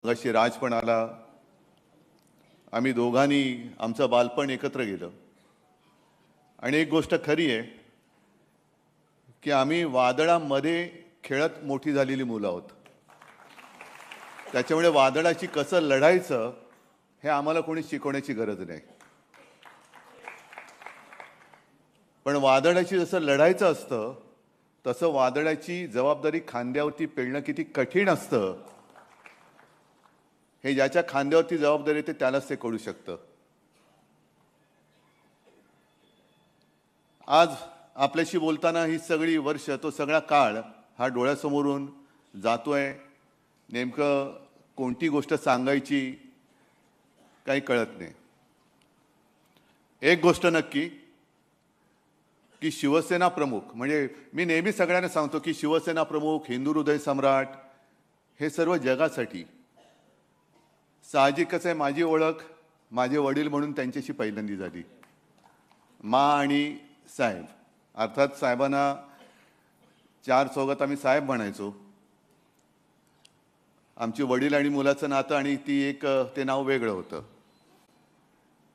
मगाशी राज पण आला. आम्ही दोघांनी आमचं बालपण एकत्र गेलं आणि एक गोष्ट खरी आहे की आम्ही वादळामध्ये खेळत मोठी झालेली मुलं आहोत. त्याच्यामुळे वादळाशी कसं लढायचं हे आम्हाला कोणी शिकवण्याची गरज नाही. पण वादळाशी जसं लढायचं असतं तसं वादळाची जबाबदारी खांद्यावरती पेलणं किती कठीण असतं हे ज्याच्या खांद्यावरती जबाबदारी येते त्यालाच ते कळू शकतं. आज आपल्याशी बोलताना ही सगळी वर्ष, तो सगळा काळ हा डोळ्यासमोरून जातोय. नेमकं कोणती गोष्ट सांगायची काही कळत नाही. एक गोष्ट नक्की की शिवसेना प्रमुख म्हणजे मी नेहमी सगळ्यांना सांगतो की शिवसेना प्रमुख, हिंदू हृदय सम्राट हे सर्व जगासाठी साहजिकच आहे. माझी ओळख माझे वडील म्हणून त्यांच्याशी पहिल्यांदी झाली. मा आणि साहेब, अर्थात साहेबांना चार चौघात आम्ही साहेब म्हणायचो. आमची वडील आणि मुलाचं नातं आणि ती एक ते नाव वेगळं होतं.